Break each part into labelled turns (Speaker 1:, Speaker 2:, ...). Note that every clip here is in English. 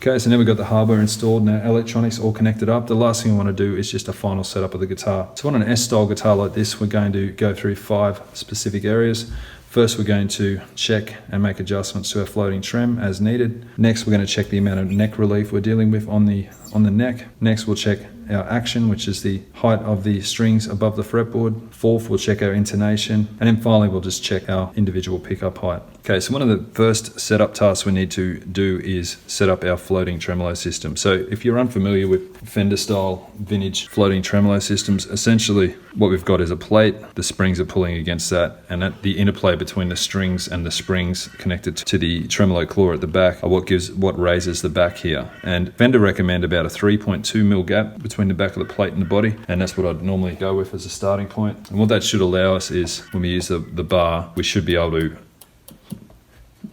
Speaker 1: Okay, so now we've got the hardware installed and our electronics all connected up. The last thing I want to do is just a final setup of the guitar. So on an S-style guitar like this, we're going to go through 5 specific areas. First, we're going to check and make adjustments to our floating trem as needed. Next, we're going to check the amount of neck relief we're dealing with on the neck. Next, we'll check our action, which is the height of the strings above the fretboard. Fourth, we'll check our intonation. And then finally, we'll just check our individual pickup height. Okay, so one of the first setup tasks we need to do is set up our floating tremolo system. So if you're unfamiliar with Fender style vintage floating tremolo systems, essentially what we've got is a plate, the springs are pulling against that, and that the interplay between the strings and the springs connected to the tremolo claw at the back are what raises the back here. And Fender recommend about a 3.2 mil gap between the back of the plate and the body, and that's what I'd normally go with as a starting point. And what that should allow us is, when we use the bar, we should be able to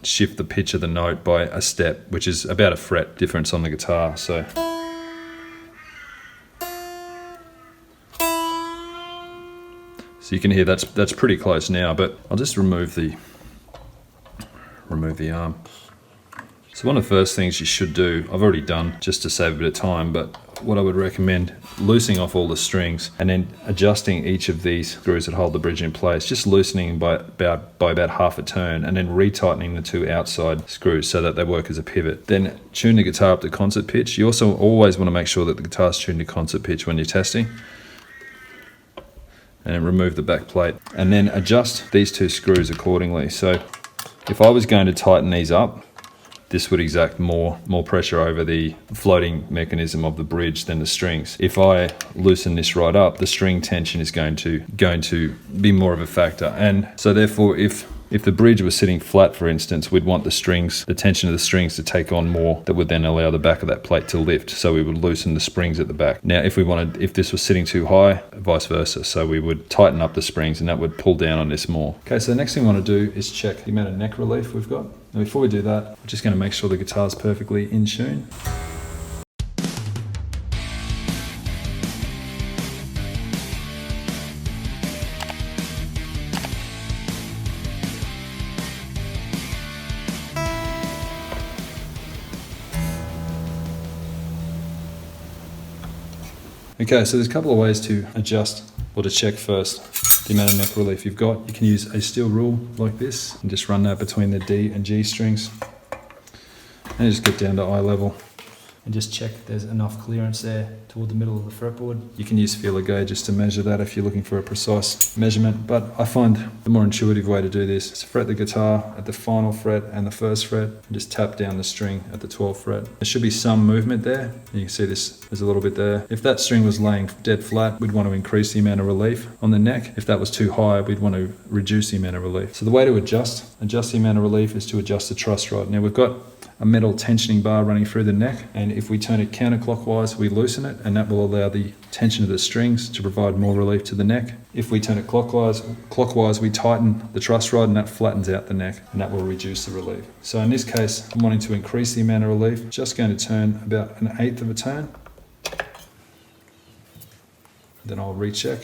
Speaker 1: shift the pitch of the note by a step, which is about a fret difference on the guitar. So you can hear that's pretty close now, but I'll just remove the arm. So one of the first things you should do, I've already done just to save a bit of time, but what I would recommend, loosening off all the strings and then adjusting each of these screws that hold the bridge in place, just loosening by about half a turn, and then retightening the 2 outside screws so that they work as a pivot. Then tune the guitar up to concert pitch. You also always want to make sure that the guitar's tuned to concert pitch when you're testing. And then remove the back plate and then adjust these 2 screws accordingly. So if I was going to tighten these up, this would exact more pressure over the floating mechanism of the bridge than the strings. If I loosen this right up, the string tension is going to be more of a factor. And so therefore, if the bridge was sitting flat, for instance, we'd want the tension of the strings to take on more, that would then allow the back of that plate to lift. So we would loosen the springs at the back. Now, if this was sitting too high, vice versa. So we would tighten up the springs and that would pull down on this more. Okay, so the next thing we want to do is check the amount of neck relief we've got. Now, before we do that, we're just going to make sure the guitar's perfectly in tune. Okay, so there's a couple of ways to adjust or to check first the amount of neck relief you've got. You can use a steel rule like this and just run that between the D and G strings and just get down to eye level and just check if there's enough clearance there toward the middle of the fretboard. You can use feeler gauges to measure that if you're looking for a precise measurement, but I find the more intuitive way to do this is to fret the guitar at the final fret and the first fret and just tap down the string at the 12th fret. There should be some movement there. You can see there's a little bit there. If that string was laying dead flat, we'd want to increase the amount of relief on the neck. If that was too high, we'd want to reduce the amount of relief. So the way to adjust the amount of relief is to adjust the truss rod. Now we've got a metal tensioning bar running through the neck, and if we turn it counterclockwise, we loosen it, and that will allow the tension of the strings to provide more relief to the neck. If we turn it clockwise, we tighten the truss rod, and that flattens out the neck, and that will reduce the relief. So in this case, I'm wanting to increase the amount of relief, just going to turn about 1/8 of a turn. Then I'll recheck.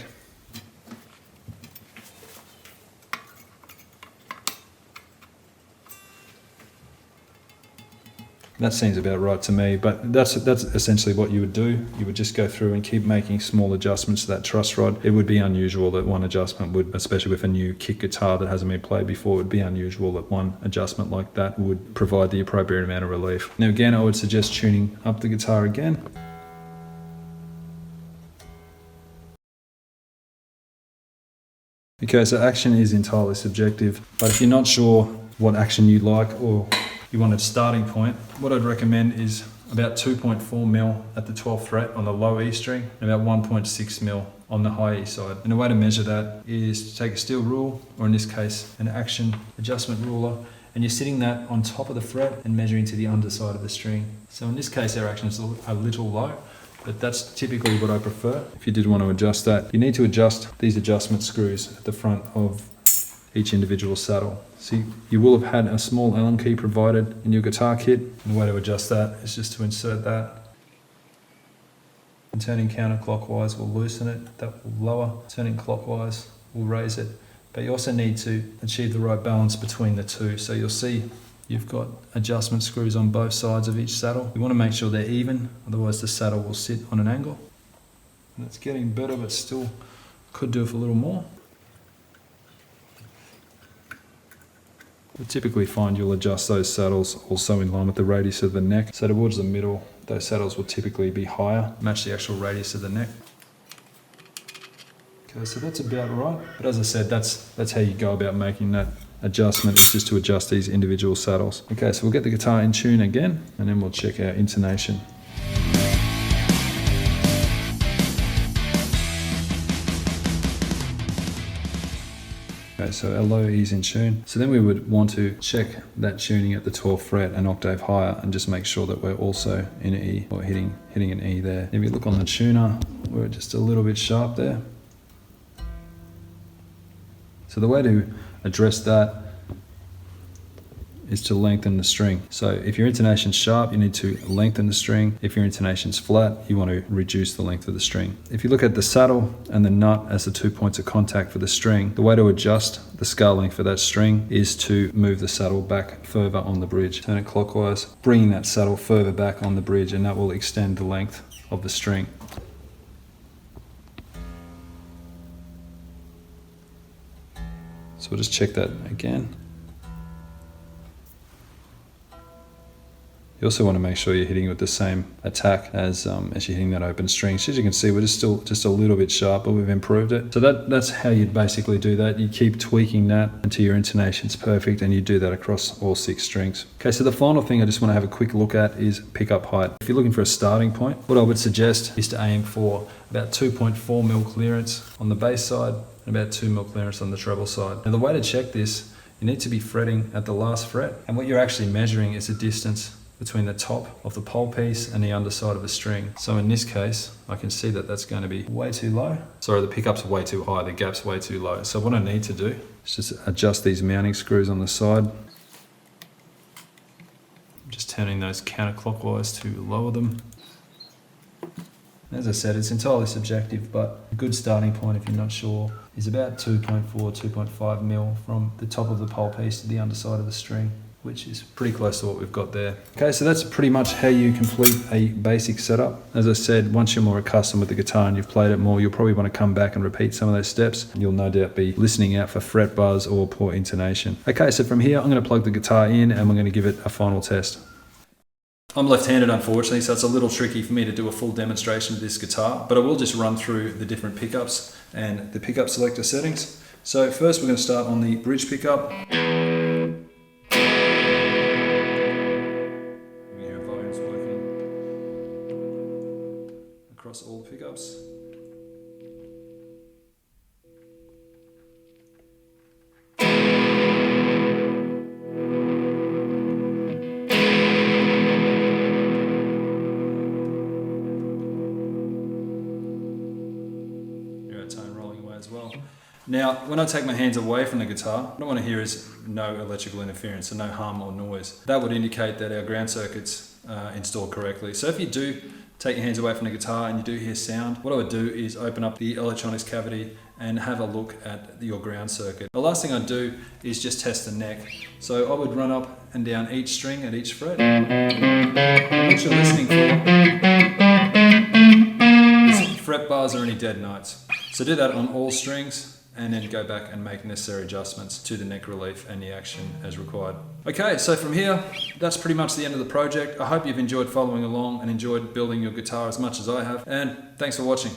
Speaker 1: That seems about right to me, but that's essentially what you would do. You would just go through and keep making small adjustments to that truss rod. It would be unusual that one adjustment would, especially with a new kick guitar that hasn't been played before, it would be unusual that one adjustment like that would provide the appropriate amount of relief. Now again, I would suggest tuning up the guitar again. Okay, so action is entirely subjective, but if you're not sure what action you like or you want a starting point, what I'd recommend is about 2.4 mil at the 12th fret on the low E string and about 1.6 mil on the high E side. And the way to measure that is to take a steel rule, or in this case, an action adjustment ruler, and you're sitting that on top of the fret and measuring to the underside of the string. So in this case, our action is a little low, but that's typically what I prefer. If you did want to adjust that, you need to adjust these adjustment screws at the front of each individual saddle. So you will have had a small Allen key provided in your guitar kit, and the way to adjust that is just to insert that. And turning counterclockwise will loosen it, that will lower. Turning clockwise will raise it. But you also need to achieve the right balance between the two. So you'll see you've got adjustment screws on both sides of each saddle. You want to make sure they're even, otherwise the saddle will sit on an angle. And it's getting better, but still could do with a little more. We typically find you'll adjust those saddles also in line with the radius of the neck. So towards the middle, those saddles will typically be higher, match the actual radius of the neck. Okay, so that's about right. But as I said, that's how you go about making that adjustment. It's just to adjust these individual saddles. Okay, so we'll get the guitar in tune again, and then we'll check our intonation. Okay, so our low E is in tune. So then we would want to check that tuning at the 12th fret an octave higher and just make sure that we're also in E, or hitting an E there. If you look on the tuner, we're just a little bit sharp there. So the way to address that is to lengthen the string. So if your intonation's sharp, you need to lengthen the string. If your intonation's flat, you want to reduce the length of the string. If you look at the saddle and the nut as the 2 points of contact for the string, the way to adjust the scale length for that string is to move the saddle back further on the bridge. Turn it clockwise, bringing that saddle further back on the bridge, and that will extend the length of the string. So we'll just check that again. You also want to make sure you're hitting with the same attack as you're hitting that open string. So as you can see, we're just a little bit sharp, but we've improved it. So that's how you'd basically do that. You keep tweaking that until your intonation's perfect, and you do that across all 6 strings. Okay, so the final thing I just want to have a quick look at is pickup height. If you're looking for a starting point, what I would suggest is to aim for about 2.4 mil clearance on the bass side and about 2 mil clearance on the treble side. Now the way to check this, you need to be fretting at the last fret, and what you're actually measuring is the distance between the top of the pole piece and the underside of the string. So in this case, I can see that that's going to be way too low. Sorry, the pickup's way too high, the gap's way too low. So what I need to do is just adjust these mounting screws on the side. I'm just turning those counterclockwise to lower them. As I said, it's entirely subjective, but a good starting point if you're not sure is about 2.4, 2.5 mil from the top of the pole piece to the underside of the string, which is pretty close to what we've got there. Okay, so that's pretty much how you complete a basic setup. As I said, once you're more accustomed with the guitar and you've played it more, you'll probably want to come back and repeat some of those steps. You'll no doubt be listening out for fret buzz or poor intonation. Okay, so from here, I'm going to plug the guitar in and we're going to give it a final test. I'm left-handed, unfortunately, so it's a little tricky for me to do a full demonstration of this guitar, but I will just run through the different pickups and the pickup selector settings. So first we're going to start on the bridge pickup. Across all the pickups. You're at tone rolling away as well. Now, when I take my hands away from the guitar, what I want to hear is no electrical interference, so no hum or noise. That would indicate that our ground circuit's installed correctly. So if you do take your hands away from the guitar and you do hear sound, what I would do is open up the electronics cavity and have a look at your ground circuit. The last thing I'd do is just test the neck. So I would run up and down each string at each fret. And what you're listening for is fret bars or any dead notes. So do that on all strings, and then go back and make necessary adjustments to the neck relief and the action as required. Okay, so from here, that's pretty much the end of the project. I hope you've enjoyed following along and enjoyed building your guitar as much as I have, and thanks for watching.